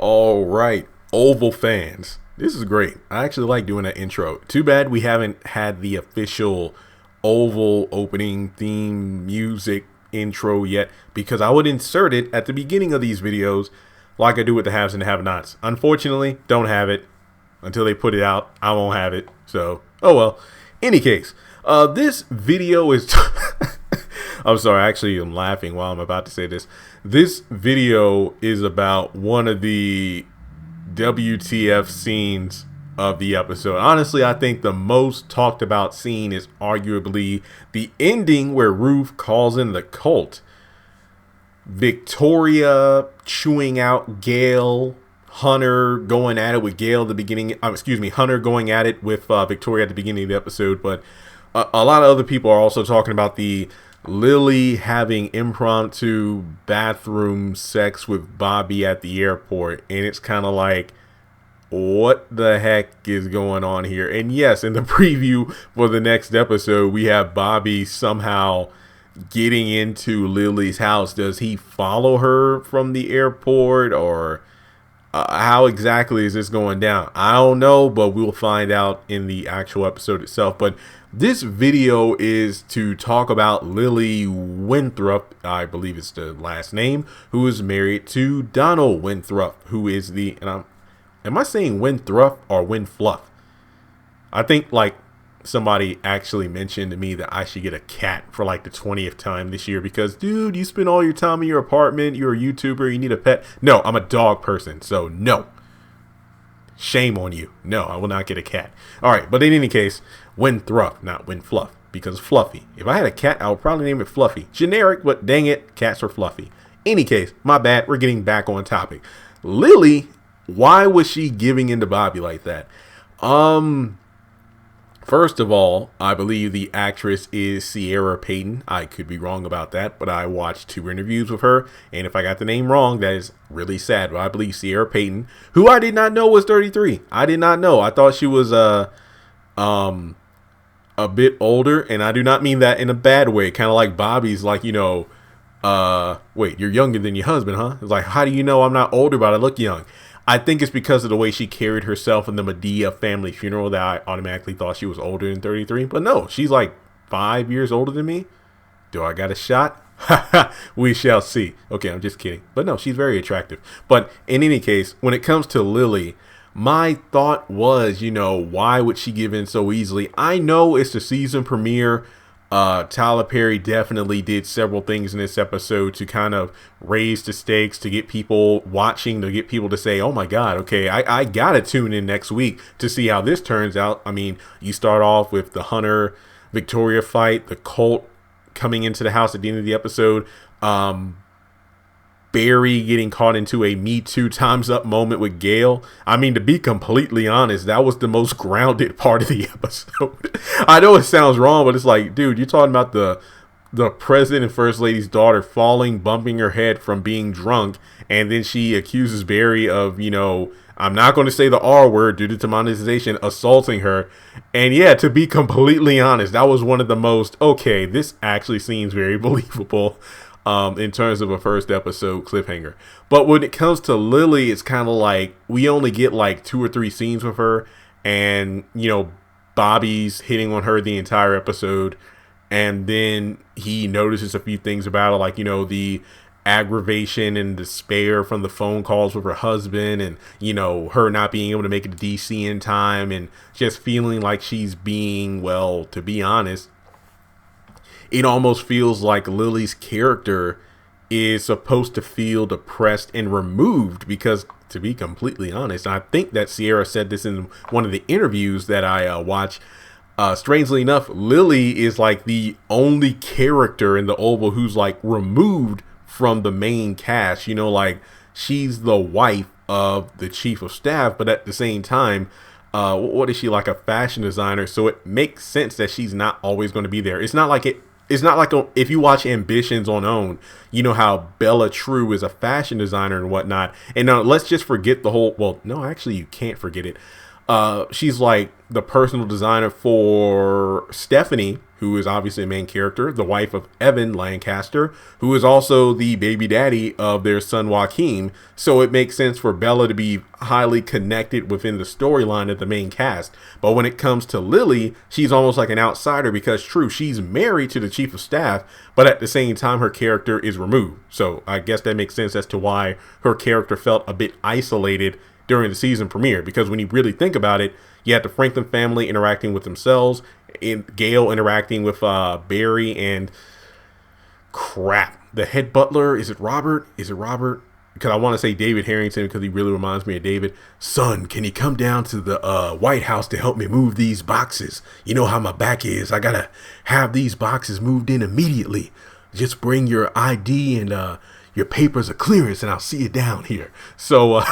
All right, Oval fans. This is great. I actually like doing that intro. Too bad we haven't had the official Oval opening theme music intro yet, because I would insert it at the beginning of these videos like I do with the haves and the have-nots. Unfortunately, don't have it. Until they put it out, I won't have it. So, oh well. Any case, this video is... I'm sorry, actually I'm laughing while I'm about to say this. This video is about one of the WTF scenes of the episode. Honestly, I think the most talked about scene is arguably the ending where Ruth calls in the cult. Victoria chewing out Gail, Hunter going at it with Gail at the beginning. Hunter going at it with Victoria at the beginning of the episode. But a lot of other people are also talking about the Lilly having impromptu bathroom sex with Bobby at the airport. And it's kind of like, what the heck is going on here? And yes, in the preview for the next episode, we have Bobby somehow getting into Lily's house. Does he follow her from the airport, or how exactly is this going down? I don't know, but we'll find out in the actual episode itself. But this video is to talk about Lilly Winthrop, I believe it's the last name, who is married to Donald Winthrop, who is the, and am I saying Winthrop or Winfluff? I think like somebody actually mentioned to me that I should get a cat for like the 20th time this year, because dude, you spend all your time in your apartment, you're a YouTuber, you need a pet. No, I'm a dog person, so no. Shame on you. No, I will not get a cat. All right, but in any case, Winthrop, not Winfluff, because Fluffy. If I had a cat, I would probably name it Fluffy. Generic, but dang it, cats are fluffy. Any case, my bad, we're getting back on topic. Lilly, why was she giving in to Bobby like that? First of all, I believe the actress is Sierra Payton. I could be wrong about that, but I watched 2 interviews with her, and if I got the name wrong, that is really sad. But I believe Sierra Payton, who I did not know was 33. I did not know. I thought she was a bit older, and I do not mean that in a bad way. Kind of like Bobby's, like, you know, wait, you're younger than your husband, huh? It's like, how do you know I'm not older, but I look young? I think it's because of the way she carried herself in the Medea family funeral that I automatically thought she was older than 33. But no, she's like 5 years older than me. Do I got a shot? We shall see. Okay, I'm just kidding. But no, she's very attractive. But in any case, when it comes to Lilly, my thought was, you know, why would she give in so easily? I know it's the season premiere. Tyler Perry definitely did several things in this episode to kind of raise the stakes, to get people watching, to get people to say, oh my God, okay, I gotta tune in next week to see how this turns out. I mean, you start off with the Hunter Victoria fight, the cult coming into the house at the end of the episode, Barry getting caught into a Me Too time's up moment with Gail. I mean, to be completely honest, that was the most grounded part of the episode. I know it sounds wrong, but it's like, dude, you're talking about the president and first lady's daughter falling, bumping her head from being drunk, and then she accuses Barry of, you know, I'm not going to say the R word due to demonetization, assaulting her. And yeah, to be completely honest, that was one of the most, okay, this actually seems very believable in terms of a first episode cliffhanger. But when it comes to Lilly, it's kind of like we only get like 2 or 3 scenes with her, and you know, Bobby's hitting on her the entire episode, and then he notices a few things about her, like, you know, the aggravation and despair from the phone calls with her husband, and you know, her not being able to make it to DC in time, and just feeling like she's being, well, to be honest, it almost feels like Lily's character is supposed to feel depressed and removed, because to be completely honest, I think that Sierra said this in one of the interviews that I watched. Strangely enough, Lilly is like the only character in the Oval who's like removed from the main cast. You know, like she's the wife of the chief of staff, but at the same time, what is she, like a fashion designer? So it makes sense that she's not always going to be there. It's not like if you watch Ambitions on OWN, you know how Bella True is a fashion designer and whatnot. And now let's just forget the whole, well, no, actually you can't forget it. She's like the personal designer for Stephanie, who is obviously a main character, the wife of Evan Lancaster, who is also the baby daddy of their son Joaquin. So it makes sense for Bella to be highly connected within the storyline of the main cast. But when it comes to Lilly, she's almost like an outsider because, true, she's married to the chief of staff, but at the same time, her character is removed. So I guess that makes sense as to why her character felt a bit isolated during the season premiere, because when you really think about it, you have the Franklin family interacting with themselves, and Gail interacting with Barry, and the head butler. Is it Robert? Because I want to say David Harrington because he really reminds me of David. Son, can you come down to the White House to help me move these boxes? You know how my back is. I gotta have these boxes moved in immediately. Just bring your ID and your papers of clearance, and I'll see you down here. So,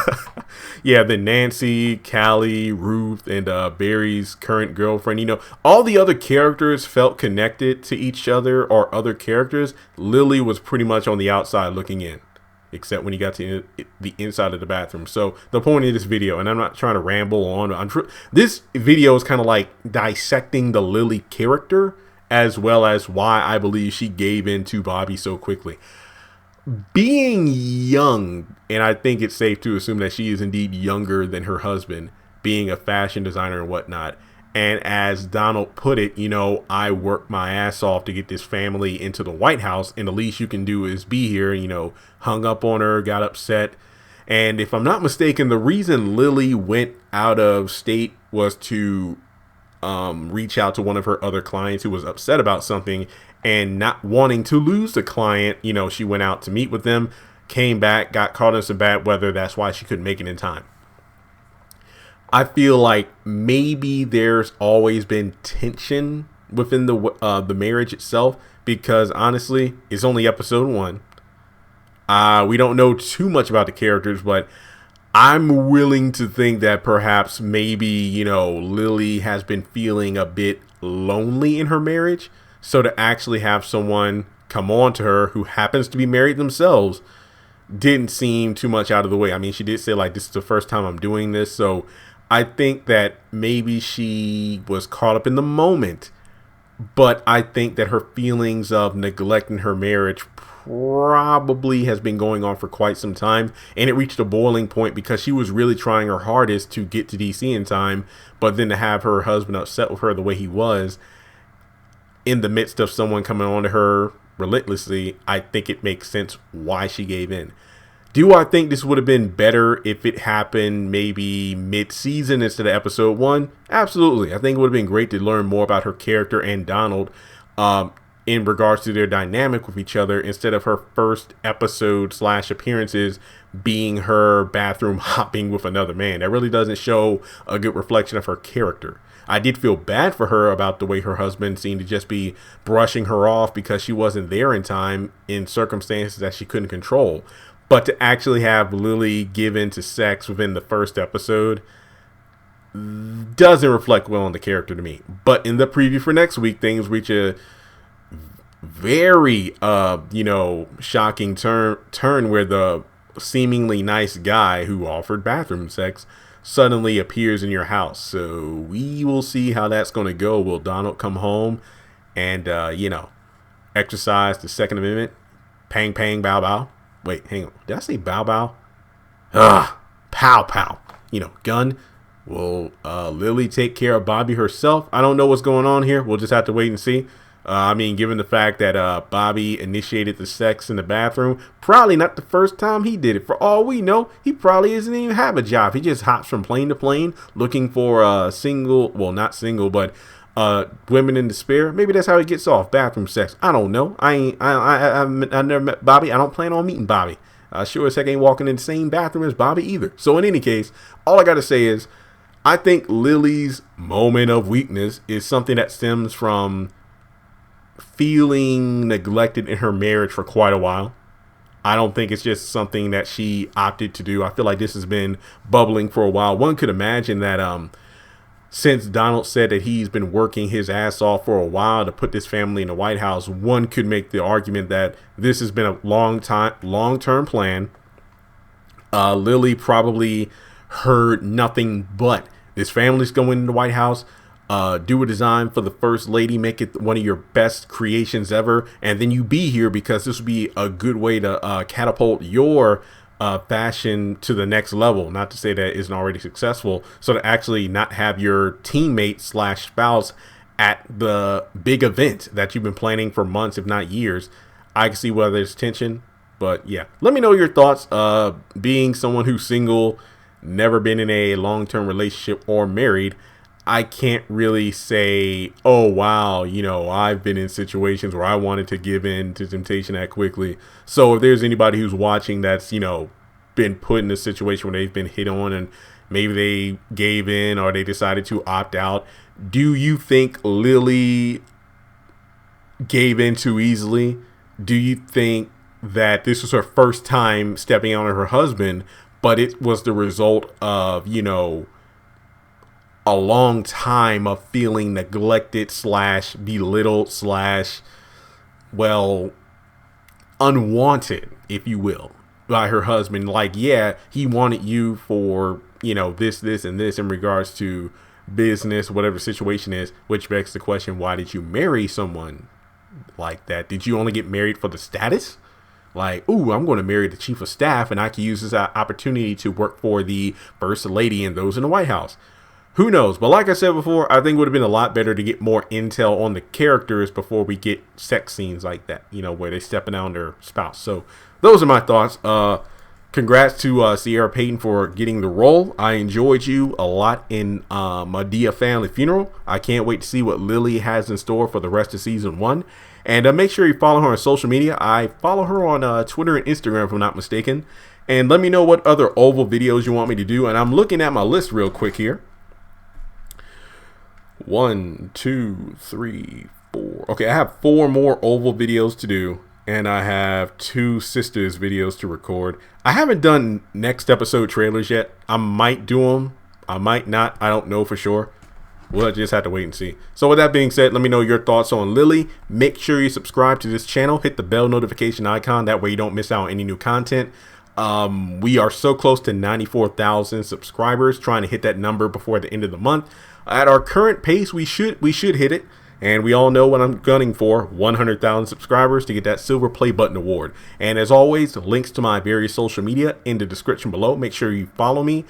yeah, then Nancy, Callie, Ruth, and Barry's current girlfriend, all the other characters felt connected to each other or other characters. Lilly was pretty much on the outside looking in, except when you got to the inside of the bathroom. So the point of this video, and I'm not trying to ramble on, this video is kind of like dissecting the Lilly character as well as why I believe she gave in to Bobby so quickly. Being young, and I think it's safe to assume that she is indeed younger than her husband, being a fashion designer and whatnot. And as Donald put it, I worked my ass off to get this family into the White House, and the least you can do is be here, hung up on her, got upset. And if I'm not mistaken, the reason Lilly went out of state was to reach out to one of her other clients who was upset about something, and not wanting to lose the client, she went out to meet with them, came back, got caught in some bad weather. That's why she couldn't make it in time. I feel like maybe there's always been tension within the marriage itself, because honestly, it's only episode 1. We don't know too much about the characters, but I'm willing to think that perhaps maybe, Lilly has been feeling a bit lonely in her marriage. So to actually have someone come on to her who happens to be married themselves didn't seem too much out of the way. I mean, she did say, like, this is the first time I'm doing this. So I think that maybe she was caught up in the moment. But I think that her feelings of neglecting her marriage probably has been going on for quite some time. And it reached a boiling point because she was really trying her hardest to get to DC in time. But then to have her husband upset with her the way he was, in the midst of someone coming on to her relentlessly, I think it makes sense why she gave in. Do I think this would have been better if it happened maybe mid-season instead of episode 1? Absolutely. I think it would have been great to learn more about her character and Donald in regards to their dynamic with each other, instead of her first episode / appearances being her bathroom hopping with another man. That really doesn't show a good reflection of her character. I did feel bad for her about the way her husband seemed to just be brushing her off because she wasn't there in time in circumstances that she couldn't control. But to actually have Lilly give in to sex within the first episode doesn't reflect well on the character to me. But in the preview for next week, things reach a very, shocking turn where the seemingly nice guy who offered bathroom sex suddenly appears in your house. So we will see how that's going to go. Will Donald come home and, exercise the Second Amendment? Pang, pang, bow, bow. Wait, hang on. Did I say bow, bow? Pow, pow. Gun. Will Lilly take care of Bobby herself? I don't know what's going on here. We'll just have to wait and see. Given the fact that Bobby initiated the sex in the bathroom, probably not the first time he did it. For all we know, he probably doesn't even have a job. He just hops from plane to plane looking for not single, but women in despair. Maybe that's how he gets off, bathroom sex. I don't know. I've never met Bobby. I don't plan on meeting Bobby. Sure as heck ain't walking in the same bathroom as Bobby either. So in any case, all I got to say is I think Lilly's moment of weakness is something that stems from feeling neglected in her marriage for quite a while. I don't think it's just something that she opted to do. I feel like this has been bubbling for a while. One could imagine that since Donald said that he's been working his ass off for a while to put this family in the White House, one could make the argument that this has been a long-term plan. Lilly probably heard nothing but this family's going in the White House. Do a design for the first lady, make it one of your best creations ever, and then you be here because this would be a good way to catapult your fashion to the next level. Not to say that it isn't already successful. So to actually not have your teammate slash spouse at the big event that you've been planning for months, if not years, I can see whether there's tension. But yeah, let me know your thoughts. Being someone who's single, never been in a long-term relationship or married, I can't really say, oh, wow, you know, I've been in situations where I wanted to give in to temptation that quickly. So if there's anybody who's watching that's, you know, been put in a situation where they've been hit on and maybe they gave in or they decided to opt out, do you think Lilly gave in too easily? Do you think that this was her first time stepping out on her husband, but it was the result of, you know, a long time of feeling neglected slash belittled slash, well, unwanted, if you will, by her husband? Like, yeah, he wanted you for, you know, this, and this in regards to business, whatever the situation is, which begs the question, why did you marry someone like that? Did you only get married for the status? Like, ooh, I'm going to marry the chief of staff and I can use this opportunity to work for the first lady and those in the White House. Who knows? But like I said before, I think it would have been a lot better to get more intel on the characters before we get sex scenes like that, you know, where they stepping out on their spouse. So those are my thoughts. Congrats to Sierra Payton for getting the role. I enjoyed you a lot in Madea Family Funeral. I can't wait to see what Lilly has in store for the rest of season 1. And make sure you follow her on social media. I follow her on Twitter and Instagram, if I'm not mistaken. And let me know what other Oval videos you want me to do. And I'm looking at my list real quick here. 1, 2, 3, 4. Okay, I have 4 more Oval videos to do, and I have 2 Sisters videos to record. I haven't done next episode trailers yet. I might do them. I might not. I don't know for sure. We'll just have to wait and see. So with that being said, let me know your thoughts on Lilly. Make sure you subscribe to this channel. Hit the bell notification icon. That way you don't miss out on any new content. We are so close to 94,000 subscribers, trying to hit that number before the end of the month. At our current pace, we should hit it. And we all know what I'm gunning for, 100,000 subscribers to get that silver play button award. And as always, links to my various social media in the description below. Make sure you follow me,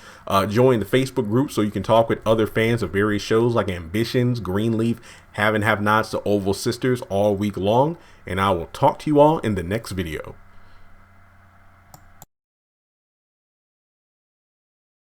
join the Facebook group so you can talk with other fans of various shows like Ambitions, Greenleaf, Have and Have Nots, the Oval Sisters all week long. And I will talk to you all in the next video.